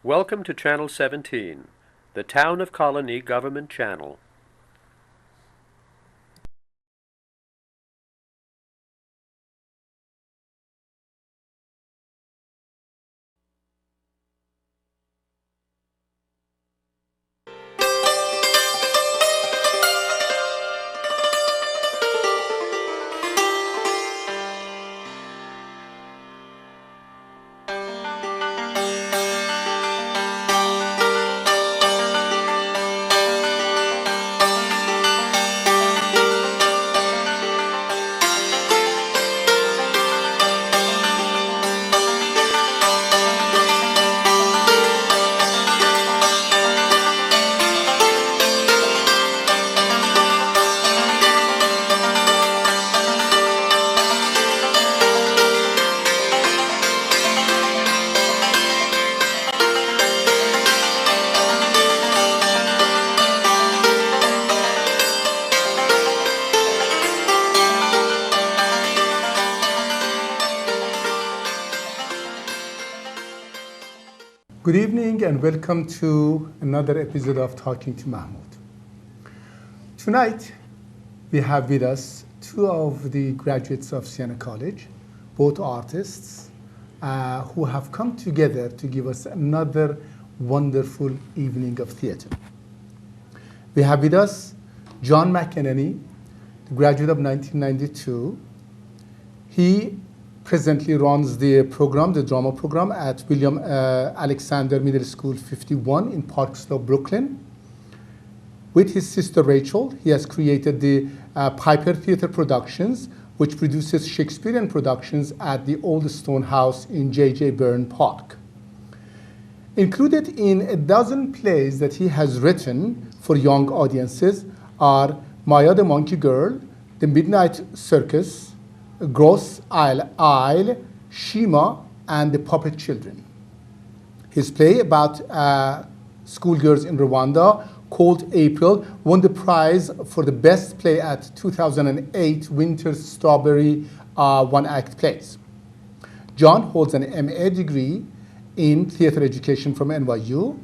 Welcome to Channel 17, the Town of Colonie Government Channel. Good evening and welcome to another episode of Talking to Mahmood. Tonight we have with us two of the graduates of Siena College, both artists who have come together to give us another wonderful evening of theater. We have with us John McEneny, the graduate of 1992. He presently runs the program, the drama program at William Alexander Middle School 51 in Park Slope, Brooklyn. With his sister Rachel, he has created the Piper Theater Productions, which produces Shakespearean productions at the Old Stone House in J.J. Byrne Park. Included in a dozen plays that he has written for young audiences are Maya the Monkey Girl, The Midnight Circus, Gross Isle, Shima, and the Puppet Children. His play about schoolgirls in Rwanda, called April, won the prize for the best play at 2008 Winter Strawberry one-act plays. John holds an MA degree in theater education from NYU.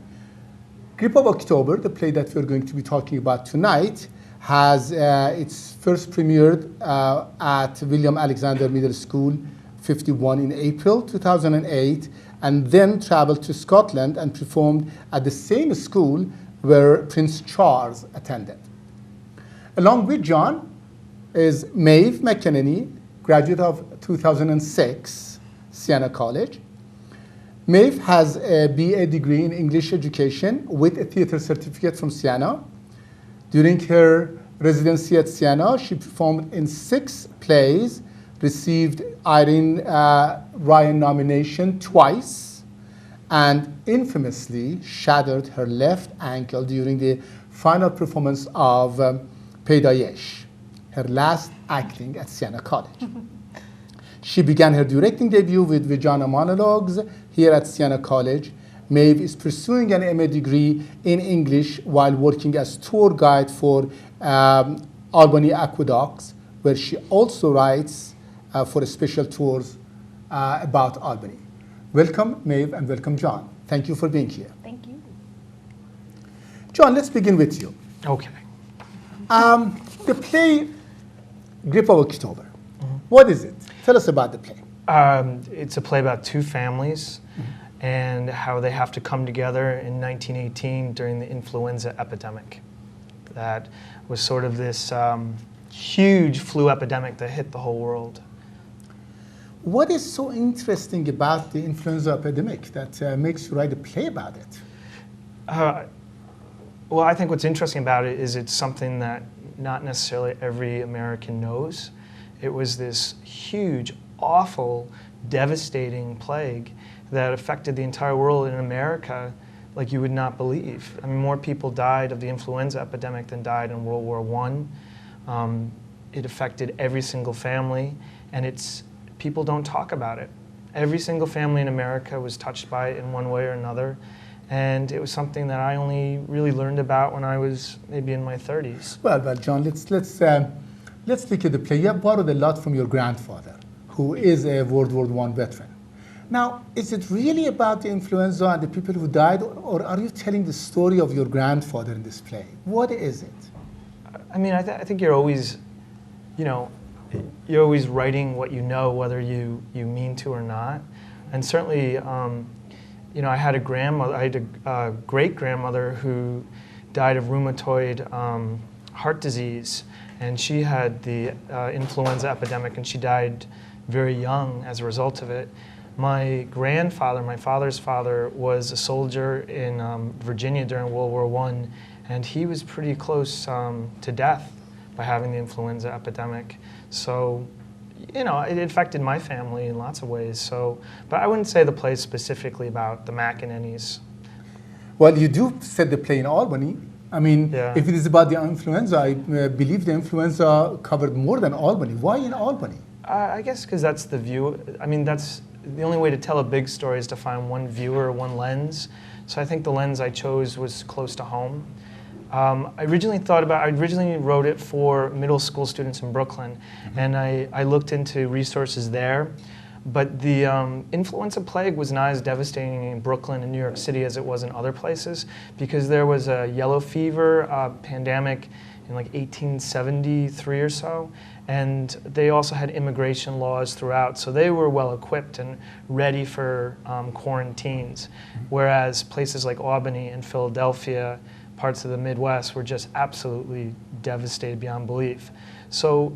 Grippe of October, the play that we're going to be talking about tonight, has its first premiered at William Alexander Middle School 51 in April 2008, and then traveled to Scotland and performed at the same school where Prince Charles attended. Along with John is Maeve McEneny, graduate of 2006 Siena College. Maeve has a BA degree in English education with a theater certificate from Siena. During her residency at Siena, she performed in 6 plays, received Irene Ryan nomination twice, and infamously shattered her left ankle during the final performance of Paidayesh, her last acting at Siena College. She began her directing debut with Vijana Monologues here at Siena College. Maeve is pursuing an MA degree in English while working as tour guide for Albany Aqueducts, where she also writes for special tours about Albany. Welcome, Maeve, and welcome, John. Thank you for being here. Thank you. John, let's begin with you. Okay. The play Grippe of October. What is it? Tell us about the play. It's a play about 2 families and how they have to come together in 1918 during the influenza epidemic. That was sort of this huge flu epidemic that hit the whole world. What is so interesting about the influenza epidemic that makes you write a play about it? Well, I think what's interesting about it is it's something that not necessarily every American knows. It was this huge, awful, devastating plague that affected the entire world. In America like you would not believe. I mean, more people died of the influenza epidemic than died in World War I. It affected every single family, and people don't talk about it. Every single family in America was touched by it in one way or another, and it was something that I only really learned about when I was maybe in my 30s. Well, John, let's look at the play. You have borrowed a lot from your grandfather, who is a World War I veteran. Now, is it really about the influenza and the people who died, or are you telling the story of your grandfather in this play? What is it? I mean, I think you're always, you know, you're always writing what you know, whether you mean to or not. And certainly, you know, I had a great-grandmother who died of rheumatoid heart disease, and she had the influenza epidemic, and she died very young as a result of it. My grandfather, my father's father, was a soldier in Virginia during World War I, and he was pretty close to death by having the influenza epidemic. So, you know, it affected my family in lots of ways. So, but I wouldn't say the play is specifically about the McEnenys. Well, you do set the play in Albany. I mean, Yeah. if it is about the influenza, I believe the influenza covered more than Albany. Why in Albany? I guess because that's the view. I mean, that's the only way to tell a big story is to find one viewer, one lens. So I think the lens I chose was close to home. I originally wrote it for middle school students in Brooklyn, and I looked into resources there. But the influenza plague was not as devastating in Brooklyn and New York City as it was in other places, because there was a yellow fever pandemic in like 1873 or so, and they also had immigration laws throughout, so they were well equipped and ready for quarantines, whereas places like Albany and Philadelphia, parts of the Midwest, were just absolutely devastated beyond belief. So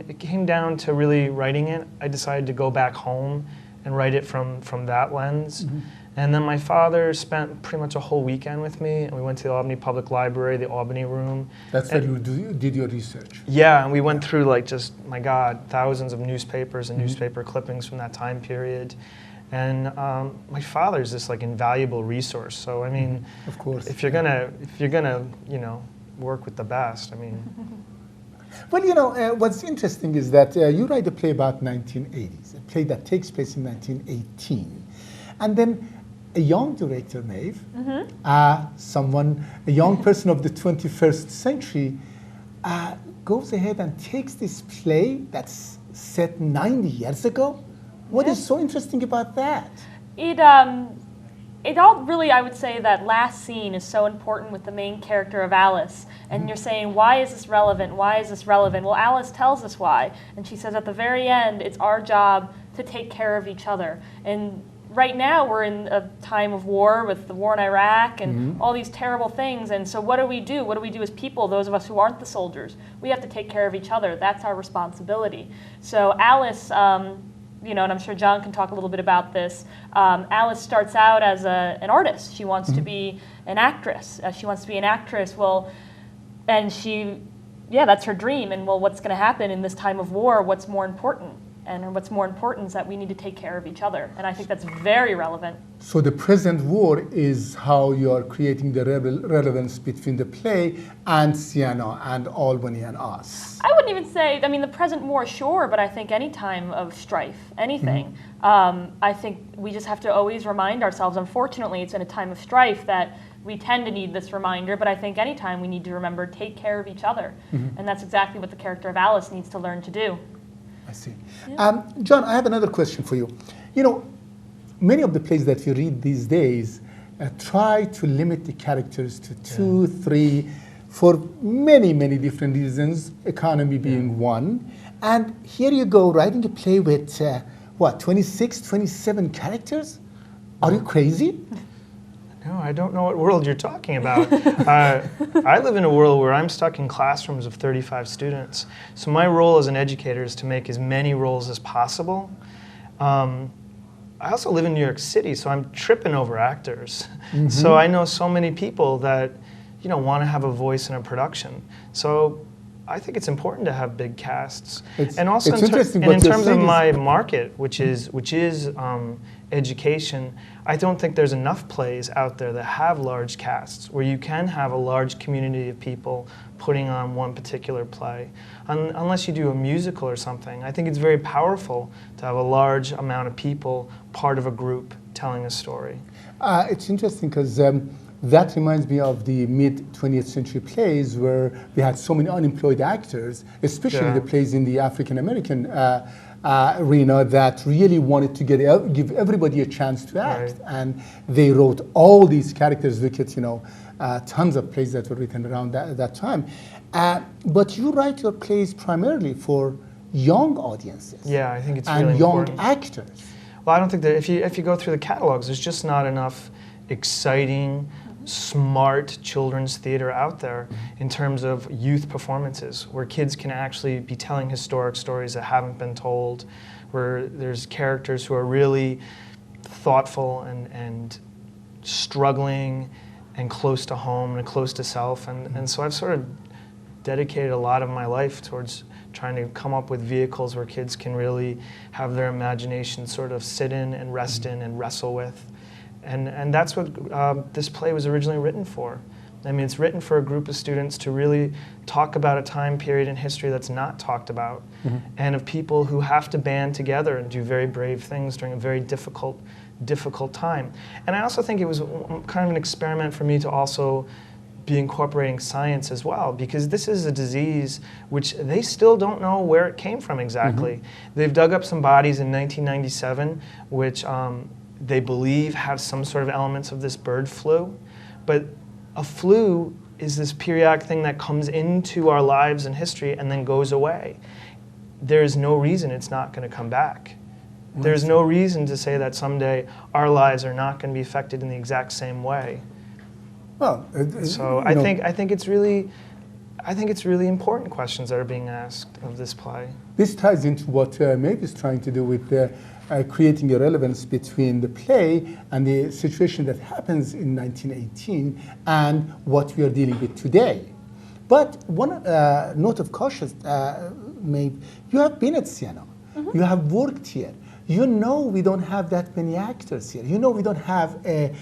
it came down to really writing it. I decided to go back home and write it from that lens. And then my father spent pretty much a whole weekend with me, and we went to the Albany Public Library, the Albany Room. That's where you did your research. Yeah, and we went through like just, my God, thousands of newspapers and newspaper clippings from that time period. And my father's this like invaluable resource. So I mean, of course, if you're gonna you know, work with the best, I mean. Well, you know, what's interesting is that you write a play about 1980s, a play that takes place in 1918, and then a young director, Maeve, a young person of the 21st century, goes ahead and takes this play that's set 90 years ago. What is so interesting about that? It all really, I would say that last scene is so important with the main character of Alice. And you're saying, why is this relevant? Why is this relevant? Well, Alice tells us why. And she says at the very end, it's our job to take care of each other. And right now we're in a time of war with the war in Iraq and all these terrible things. And so what do we do? What do we do as people, those of us who aren't the soldiers? We have to take care of each other. That's our responsibility. So Alice, you know, and I'm sure John can talk a little bit about this. Alice starts out as an artist. She wants to be an actress. Well, and that's her dream. And well, what's going to happen in this time of war? What's more important? And what's more important is that we need to take care of each other. And I think that's very relevant. So the present war is how you are creating the relevance between the play and Siena and Albany and us. I wouldn't even say, I mean, the present war, sure, but I think any time of strife, anything, I think we just have to always remind ourselves, unfortunately, it's in a time of strife that we tend to need this reminder, but I think anytime we need to remember, take care of each other. And that's exactly what the character of Alice needs to learn to do. I see. Yeah. John, I have another question for you. You know, many of the plays that you read these days try to limit the characters to 2, 3, for many, many different reasons, economy being one. And here you go, writing a play with, 26, 27 characters? Are you crazy? No, I don't know what world you're talking about. I live in a world where I'm stuck in classrooms of 35 students. So my role as an educator is to make as many roles as possible. I also live in New York City, so I'm tripping over actors. So I know so many people that, you know, want to have a voice in a production. So I think it's important to have big casts. And also in terms of my market, which is education, I don't think there's enough plays out there that have large casts where you can have a large community of people putting on one particular play. Unless you do a musical or something, I think it's very powerful to have a large amount of people part of a group telling a story. It's interesting because that reminds me of the mid-20th century plays where we had so many unemployed actors, especially the plays in the African American arena that really wanted to give everybody a chance to act. Right. And they wrote all these characters. Look at, tons of plays that were written around that time. But you write your plays primarily for young audiences. Yeah, I think it's and really young important. actors. Well, I don't think that if you go through the catalogs, there's just not enough exciting, smart children's theater out there in terms of youth performances, where kids can actually be telling historic stories that haven't been told, where there's characters who are really thoughtful and struggling and close to home and close to self. And so I've sort of dedicated a lot of my life towards trying to come up with vehicles where kids can really have their imagination sort of sit in and rest in and wrestle with. And that's what this play was originally written for. I mean, it's written for a group of students to really talk about a time period in history that's not talked about, and of people who have to band together and do very brave things during a very difficult time. And I also think it was kind of an experiment for me to also be incorporating science as well, because this is a disease which they still don't know where it came from exactly. They've dug up some bodies in 1997, which they believe have some sort of elements of this bird flu. But a flu is this periodic thing that comes into our lives and history and then goes away. There's no reason it's not going to come back. There's no reason to say that someday our lives are not going to be affected in the exact same way. Well, So I think it's really important questions that are being asked of this play. this ties into what Maeve is trying to do with creating a relevance between the play and the situation that happens in 1918 and what we are dealing with today. But one note of caution, Maeve, you have been at Siena. You have worked here. You know we don't have that many actors here. You know we don't have a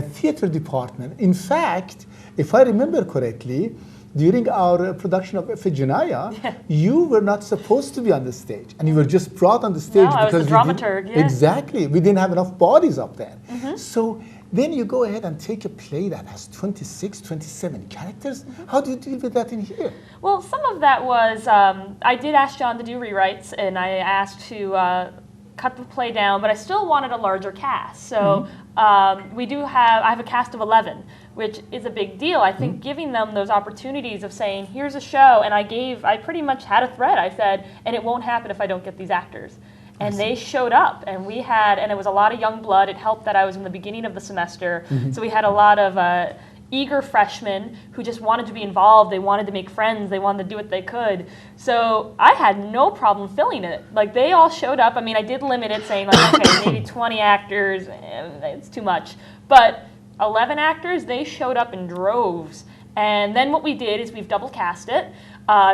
theater department. In fact, if I remember correctly, during our production of Iphigenia, you were not supposed to be on the stage, and you were just brought on the stage No, I was because the dramaturg, yeah. Exactly, we didn't have enough bodies up there. So then you go ahead and take a play that has 26, 27 characters. How do you deal with that in here? Well, some of that was, I did ask John to do rewrites, and I asked to cut the play down, but I still wanted a larger cast. So I have a cast of 11, which is a big deal. I think giving them those opportunities of saying, here's a show, and I pretty much had a thread. I said, and it won't happen if I don't get these actors. And they showed up, and it was a lot of young blood. It helped that I was in the beginning of the semester, so we had a lot of eager freshmen who just wanted to be involved. They wanted to make friends. They wanted to do what they could. So I had no problem filling it. Like, they all showed up. I mean, I did limit it, saying, like, okay, maybe 20 actors, it's too much. But 11 actors, they showed up in droves. And then what we did is we've double cast it.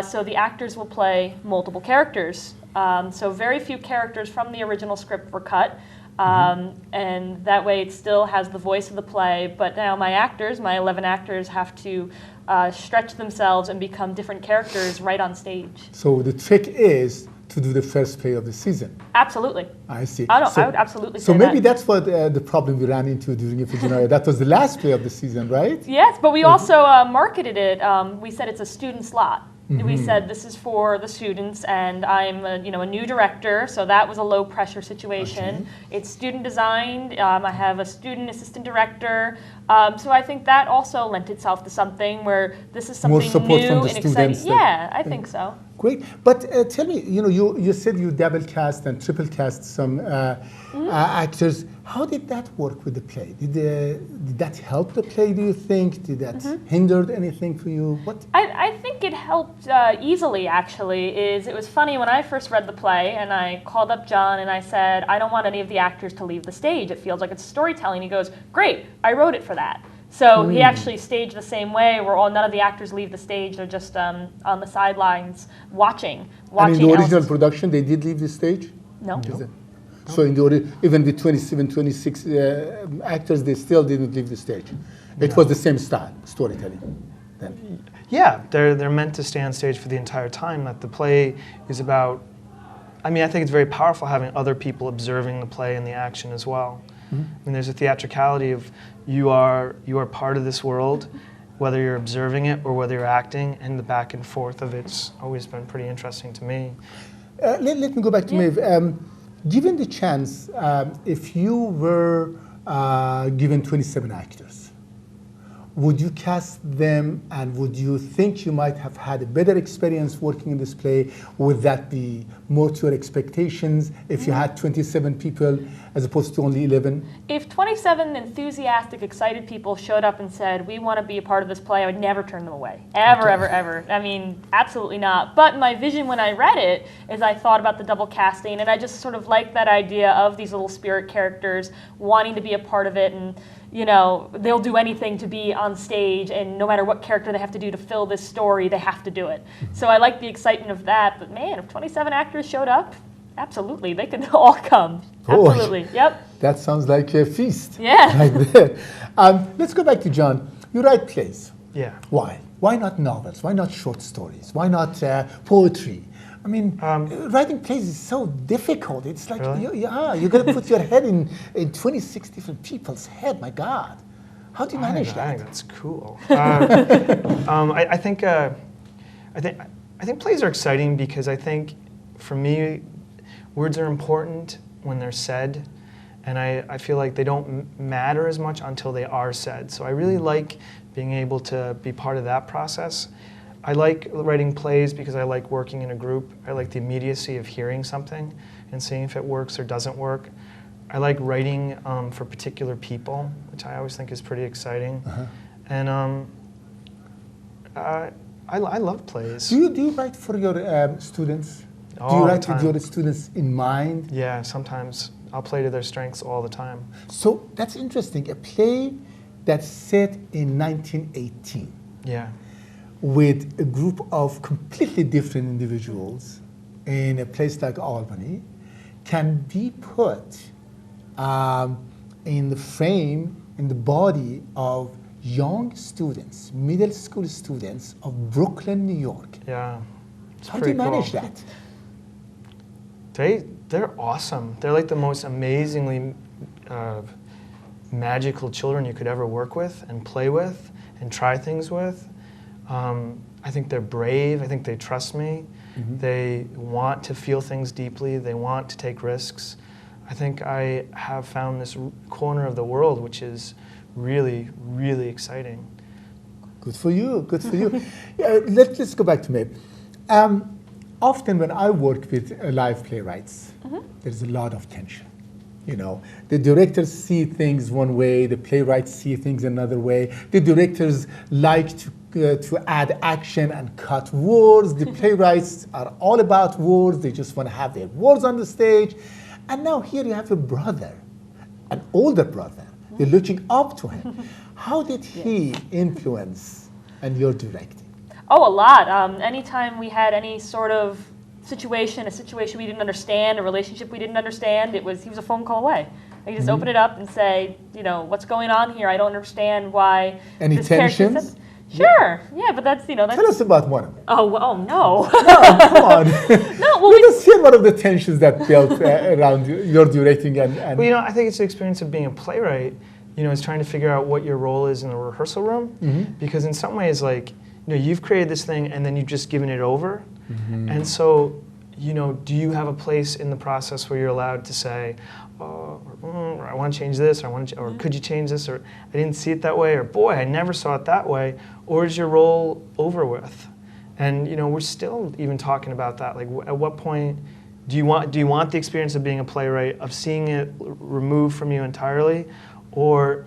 So the actors will play multiple characters. So very few characters from the original script were cut. And that way it still has the voice of the play, but now my 11 actors, have to stretch themselves and become different characters right on stage. So the trick is to do the first play of the season. Absolutely. I see. I would absolutely say So maybe that. that's what the problem we ran into during Iphigenia. That was the last play of the season, right? Yes, but we also marketed it. We said it's a student slot. We said this is for the students, and I'm a new director, so that was a low pressure situation. Okay. It's student designed. I have a student assistant director, so I think that also lent itself to something where this is something More support new from the and exciting. students. Yeah, I think so. Great. But tell me, you said you double cast and triple cast some actors. How did that work with the play? Did that help the play, do you think? Did that hinder anything for you? What? I think it helped easily, actually. It was funny when I first read the play, and I called up John and I said, I don't want any of the actors to leave the stage. It feels like it's storytelling. He goes, great, I wrote it for that. So he actually staged the same way, where none of the actors leave the stage. They're just on the sidelines watching. And in the original Alice's- production, they did leave the stage? No. Is it? So even with 27, 26 actors, they still didn't leave the stage. It was the same style, storytelling. Then. Yeah, they're meant to stay on stage for the entire time. That the play is about. I mean, I think it's very powerful having other people observing the play and the action as well. I mean, there's a theatricality of you are part of this world, whether you're observing it or whether you're acting, and the back and forth of it's always been pretty interesting to me. Let me go back to Maeve. Given the chance, if you were given 27 actors, would you cast them, and would you think you might have had a better experience working in this play? Would that be more to your expectations if you had 27 people as opposed to only 11? If 27 enthusiastic, excited people showed up and said, we want to be a part of this play, I would never turn them away. Ever, ever, ever. I mean, absolutely not. But my vision when I read it is I thought about the double casting, and I just sort of liked that idea of these little spirit characters wanting to be a part of it, and you know, they'll do anything to be on stage, and no matter what character they have to do to fill this story, they have to do it. So I like the excitement of that, but man, if 27 actors showed up, absolutely, they could all come. Absolutely, yep. That sounds like a feast. Yeah. Right there. Let's go back to John. You write plays. Yeah. Why? Why not novels? Why not short stories? Why not poetry? I mean, writing plays is so difficult. It's like, Really? you got to put your head in 26 different people's head. My God. How do you manage I that? think that's cool. I think plays are exciting because I think, for me, words are important when they're said, and I feel like they don't matter as much until they are said. So I really like being able to be part of that process. I like writing plays because I like working in a group. I like the immediacy of hearing something and seeing if it works or doesn't work. I like writing for particular people, which I always think is pretty exciting. And I love plays. Do you write for your students? Do All you the write with time. your students in mind? Yeah, sometimes I'll play to their strengths all the time. So that's interesting. A play that's set in 1918 Yeah. with a group of completely different individuals in a place like Albany can be put in the frame, in the body of young students, middle school students of Brooklyn, New York. Yeah. It's How do you pretty manage cool. that? They're awesome. They're like the most amazingly magical children you could ever work with and play with and try things with. I think they're brave. I think they trust me. They want to feel things deeply. They want to take risks. I think I have found this corner of the world which is really, really exciting. Good for you. Good for you. Let's go back to Maeve. Often when I work with live playwrights, there's a lot of tension. You know, the directors see things one way, the playwrights see things another way. The directors like to add action and cut words. The playwrights are all about words. They just want to have their words on the stage. And now here you have a brother, an older brother. You're looking up to him. How did he influence and your directing? Oh, a lot. Anytime we had any sort of situation, a situation we didn't understand, a relationship we didn't understand, he was a phone call away. I could just open it up and say, you know, what's going on here? I don't understand why. Any this character tensions? said- Sure. Yeah, but that's, that's. Tell us about one of them. Oh No, no. come on. No, well, Let us hear one of the tensions that built around your directing and Well, I think it's the experience of being a playwright, is trying to figure out what your role is in the rehearsal room. Because in some ways, like, you've created this thing and then you've just given it over. And so, do you have a place in the process where you're allowed to say, I want to change this, or could you change this, or I didn't see it that way, or boy, I never saw it that way, or is your role over with? And we're still even talking about that. Like, at what point do you want the experience of being a playwright, of seeing it removed from you entirely, or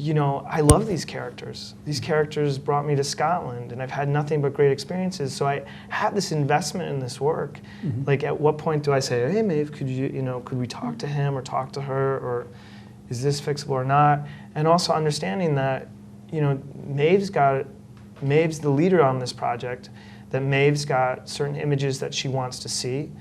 I love these characters. These characters brought me to Scotland, and I've had nothing but great experiences. So I had this investment in this work. Like, at what point do I say, "Hey, Maeve, could we talk to him or talk to her, or is this fixable or not?" And also understanding that, Maeve's the leader on this project. That Maeve's got certain images that she wants to see,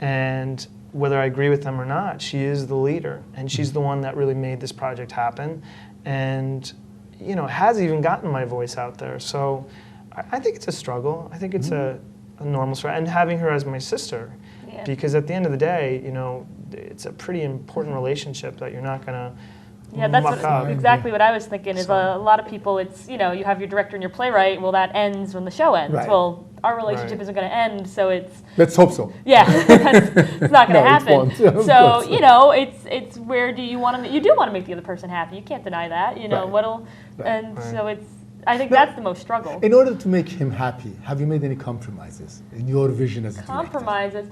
and whether I agree with them or not, she is the leader, and she's the one that really made this project happen. And, has even gotten my voice out there. So I think it's a struggle. I think it's a normal struggle. And having her as my sister, because at the end of the day, it's a pretty important relationship that you're not going to Yeah, that's muck up. exactly what I was thinking. Is So- a lot of people, it's, you know, you have your director and your playwright. Well, that ends when the show ends. Right. Well, our relationship Right. isn't going to end, so it's Let's hope so. yeah, it's not going No, to it happen. won't. Of So course. you know, it's where do you want to? You do want to make the other person happy. You can't deny that. You know Right. what'll, Right. and Right. so it's. I think No. that's the most struggle. In order to make him happy, have you made any compromises in your vision as a director? Compromises.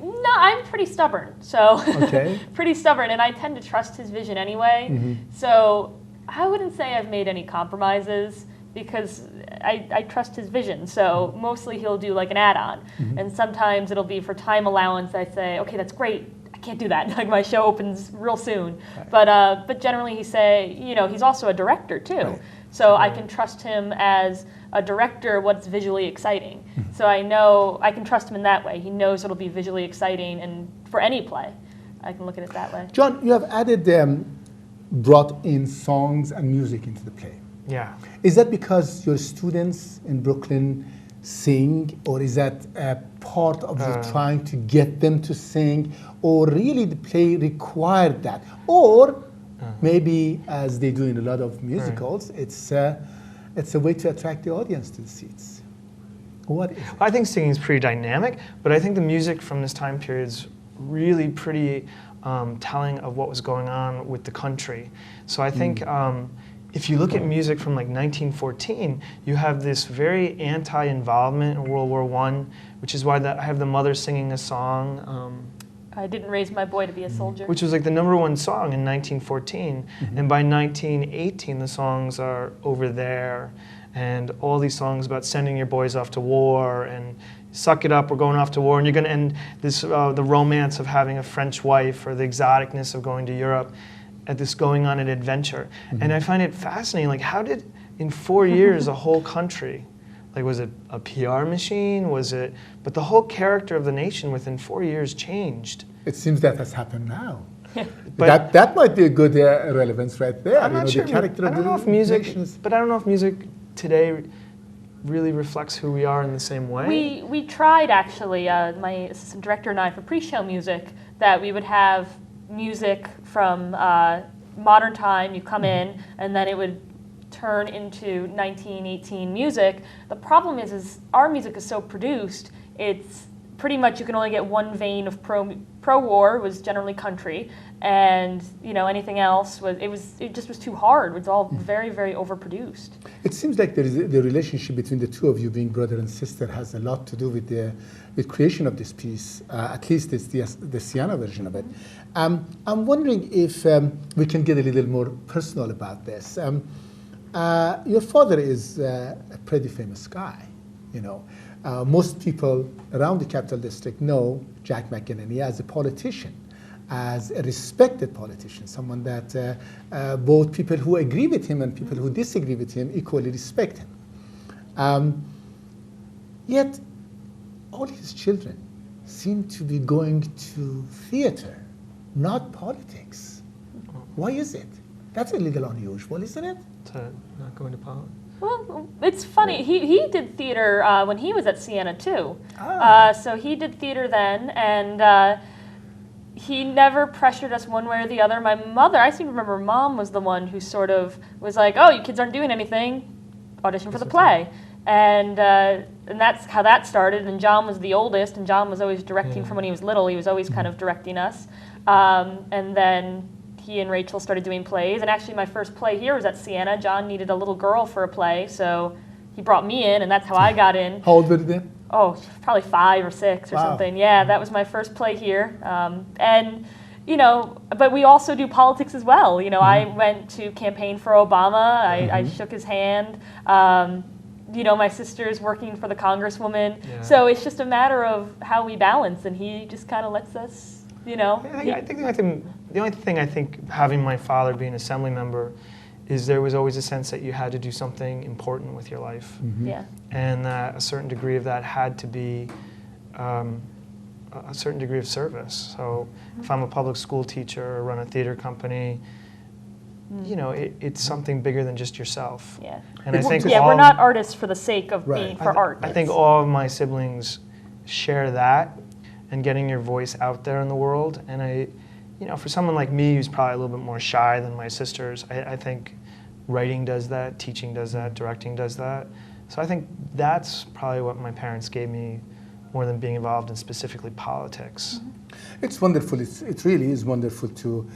No, I'm pretty stubborn. So Okay. pretty stubborn, and I tend to trust his vision anyway. Mm-hmm. So I wouldn't say I've made any compromises because I trust his vision. So mostly he'll do like an add-on, and sometimes it'll be for time allowance. I say, okay, that's great. I can't do that. Like my show opens real soon. But generally he say, you know, he's also a director too. Right. So I can trust him as a director what's visually exciting. So I know I can trust him in that way. He knows it'll be visually exciting, and for any play, I can look at it that way. John, you have added, brought in songs and music into the play. Yeah. Is that because your students in Brooklyn sing, or is that a part of you trying to get them to sing, or really the play required that? Or maybe, as they do in a lot of musicals, it's a way to attract the audience to the seats. What is it? I think singing is pretty dynamic, but I think the music from this time period is really pretty telling of what was going on with the country. So I think if you look at music from like 1914, you have this very anti-involvement in World War I, which is why I have the mother singing a song, I didn't raise my boy to be a soldier. which was like the #1 song in 1914. And by 1918, the songs are Over There, and all these songs about sending your boys off to war, and suck it up, we're going off to war, and you're going to end this, the romance of having a French wife, or the exoticness of going to Europe, at this going on an adventure. And I find it fascinating, like how did, in 4 years, a whole country, like was it a PR machine, was it, but the whole character of the nation within 4 years changed. It seems that has happened now. But that might be a good relevance right there. I'm not sure, the character I of don't the know if music, nation is- but I don't know if music today really reflects who we are in the same way. We tried actually, my assistant director and I, for pre-show music, that we would have music from modern time. You come in, and then it would turn into 1918 music. The problem is our music is so produced. It's pretty much you can only get one vein of pro-war was generally country, and you know anything else it just was too hard. It was all very, very overproduced. It seems like the relationship between the two of you, being brother and sister, has a lot to do with the creation of this piece. At least it's the Siena version of it. I'm wondering if we can get a little more personal about this. Your father is a pretty famous guy, you know. Most people around the Capital District know Jack McEneny as a politician, as a respected politician, someone that both people who agree with him and people who disagree with him equally respect him. Yet, all his children seem to be going to theater, not politics. Why is it? That's a little unusual, isn't it? To not going to politics. Well, it's funny. He did theater when he was at Siena too. So he did theater then, and he never pressured us one way or the other. My mother, I seem to remember, Mom was the one who sort of was like, "Oh, you kids aren't doing anything. Audition for the play." And that's how that started. And John was the oldest, and John was always directing from when he was little. He was always kind of directing us. And then he and Rachel started doing plays. And actually my first play here was at Siena. John needed a little girl for a play, so he brought me in, and that's how I got in. How old were you then? Oh, probably 5 or 6 or Wow. something. Yeah, that was my first play here. And, you know, but we also do politics as well. You know, I went to campaign for Obama. I shook his hand. You know, my sister's working for the congresswoman. Yeah. So it's just a matter of how we balance, and he just kind of lets us, you know. I think the only thing I think having my father be an assembly member is there was always a sense that you had to do something important with your life. Yeah. And that a certain degree of that had to be a certain degree of service. So if I'm a public school teacher or run a theater company, you know, it's something bigger than just yourself. Yeah. And I think Yeah, all we're not artists for the sake of Right. being for art. I think all of my siblings share that and getting your voice out there in the world. And for someone like me who's probably a little bit more shy than my sisters, I think writing does that, teaching does that, directing does that. So I think that's probably what my parents gave me more than being involved in specifically politics. It's wonderful. It really is wonderful to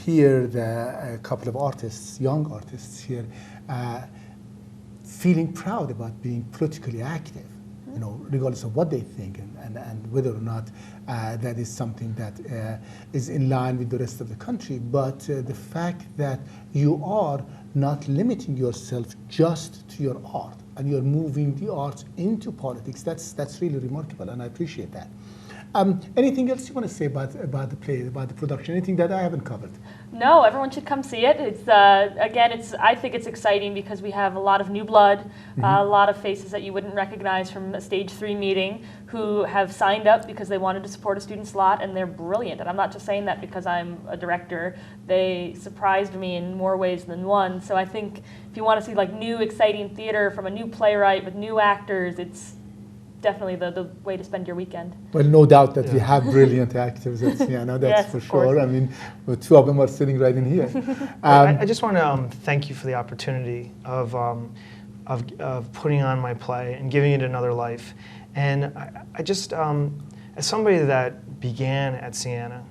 hear a couple of artists, young artists here, feeling proud about being politically active, regardless of what they think and whether or not that is something that is in line with the rest of the country. But the fact that you are not limiting yourself just to your art and you're moving the arts into politics, that's really remarkable, and I appreciate that. Anything else you want to say about the play, about the production? Anything that I haven't covered? No, everyone should come see it. It's again, I think it's exciting because we have a lot of new blood, a lot of faces that you wouldn't recognize from a Stage 3 meeting who have signed up because they wanted to support a student slot, and they're brilliant. And I'm not just saying that because I'm a director. They surprised me in more ways than one. So I think if you want to see like new, exciting theater from a new playwright with new actors, it's definitely the way to spend your weekend. Well, no doubt that we have brilliant actors at Siena, that's Yes, for of sure. course. I mean, the two of them are sitting right in here. I just want to thank you for the opportunity of putting on my play and giving it another life. And I just, as somebody that began at Siena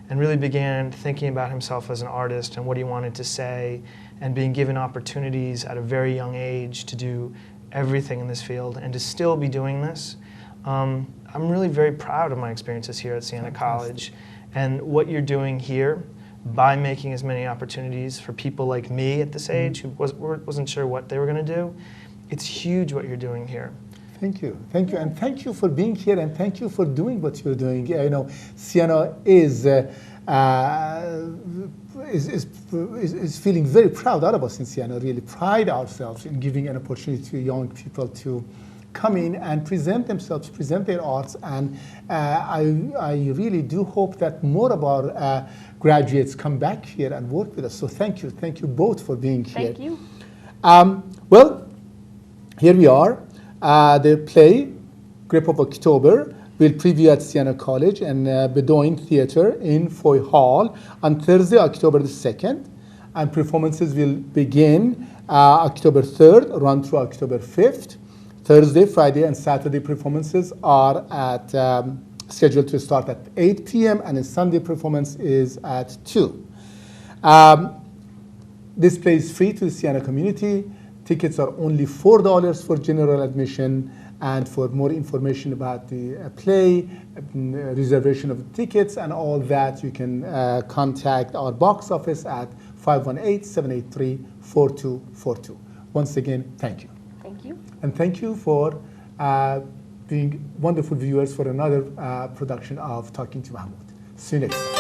and really began thinking about himself as an artist and what he wanted to say, and being given opportunities at a very young age to do everything in this field and to still be doing this, I'm really very proud of my experiences here at Siena College and what you're doing here by making as many opportunities for people like me at this age who wasn't sure what they were going to do. It's huge what you're doing here. Thank you, and thank you for being here, and thank you for doing what you're doing. Siena is feeling very proud. All of us in Siena really pride ourselves in giving an opportunity to young people to come in and present themselves, present their arts, and I really do hope that more of our graduates come back here and work with us. So thank you both for being here. Thank you. Well, here we are. The play, Grippe of October, will preview at Siena College and Bedoin Theatre in Foy Hall on Thursday, October the 2nd. And performances will begin October 3rd, run through October 5th. Thursday, Friday, and Saturday performances are scheduled to start at 8 p.m. and the Sunday performance is at 2. This play is free to the Siena community. Tickets are only $4 for general admission, and for more information about the play, reservation of the tickets and all that, you can contact our box office at 518-783-4242. Once again, thank you. Thank you. And thank you for being wonderful viewers for another production of Talking to Mahmood. See you next time.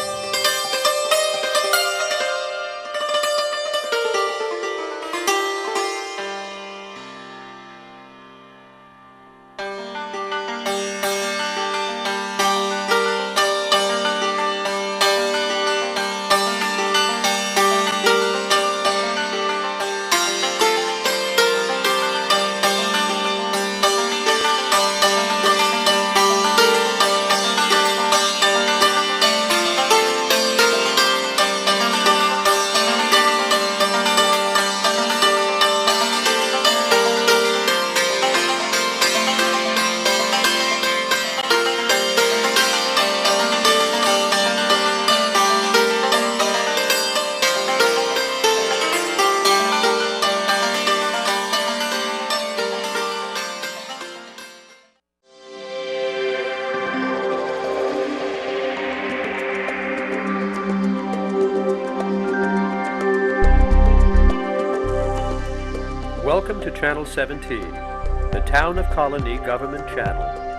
Welcome to Channel 17, the Town of Colonie Government Channel.